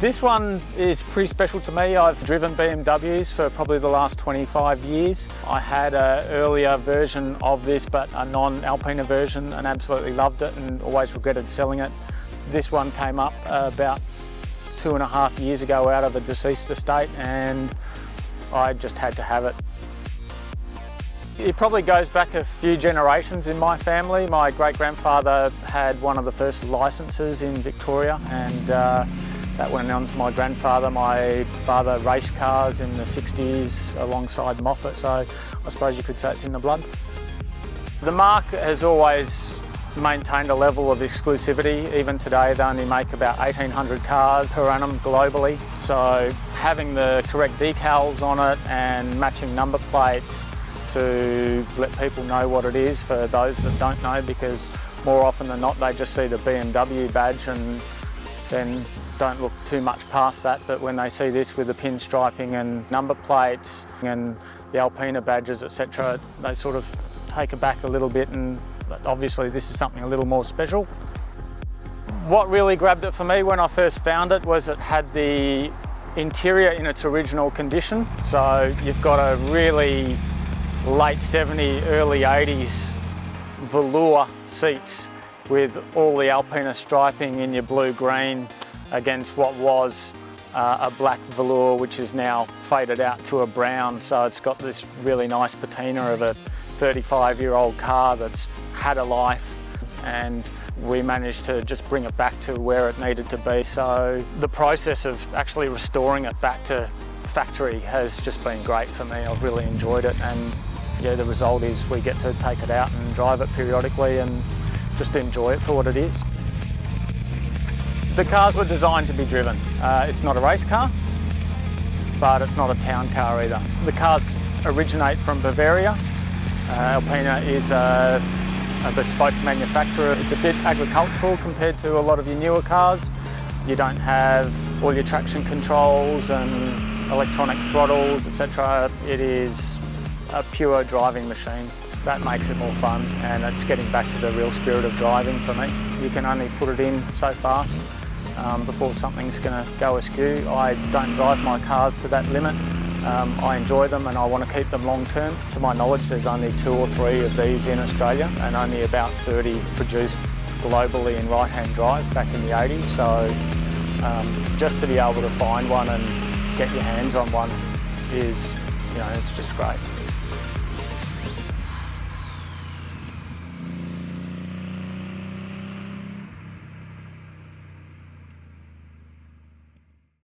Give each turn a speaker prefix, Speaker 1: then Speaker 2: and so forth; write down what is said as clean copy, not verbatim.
Speaker 1: This one is pretty special to me. I've driven BMWs for probably the last 25 years. I had an earlier version of this, but a non-Alpina version, and absolutely loved it and always regretted selling it. This one came up about 2.5 years ago out of a deceased estate, and I just had to have it. It probably goes back a few generations in my family. My great-grandfather had one of the first licences in Victoria, and that went on to my grandfather. My father raced cars in the 60s alongside Moffat, so I suppose you could say it's in the blood. The marque has always maintained a level of exclusivity. Even today they only make about 1,800 cars per annum globally, so having the correct decals on it and matching number plates to let people know what it is for those that don't know, because more often than not they just see the BMW badge and then don't look too much past that, but when they see this with the pinstriping and number plates and the Alpina badges, etc., they sort of take aback a little bit, and obviously this is something a little more special. What really grabbed it for me when I first found it was it had the interior in its original condition. So you've got a really late 70s, early 80s velour seats with all the Alpina striping in your blue-green against what was a black velour, which is now faded out to a brown. So it's got this really nice patina of a 35-year-old car that's had a life, and we managed to just bring it back to where it needed to be. So the process of actually restoring it back to factory has just been great for me. I've really enjoyed it, and yeah, the result is we get to take it out and drive it periodically and just enjoy it for what it is. The cars were designed to be driven. It's not a race car, but it's not a town car either. The cars originate from Bavaria. Alpina is a bespoke manufacturer. It's a bit agricultural compared to a lot of your newer cars. You don't have all your traction controls and electronic throttles, etc. It is a pure driving machine. That makes it more fun, and it's getting back to the real spirit of driving for me. You can only put it in so fast before something's going to go askew. I don't drive my cars to that limit. I enjoy them and I want to keep them long term. To my knowledge, there's only 2 or 3 of these in Australia, and only about 30 produced globally in right-hand drive back in the 80s. So just to be able to find one and get your hands on one is, it's just great.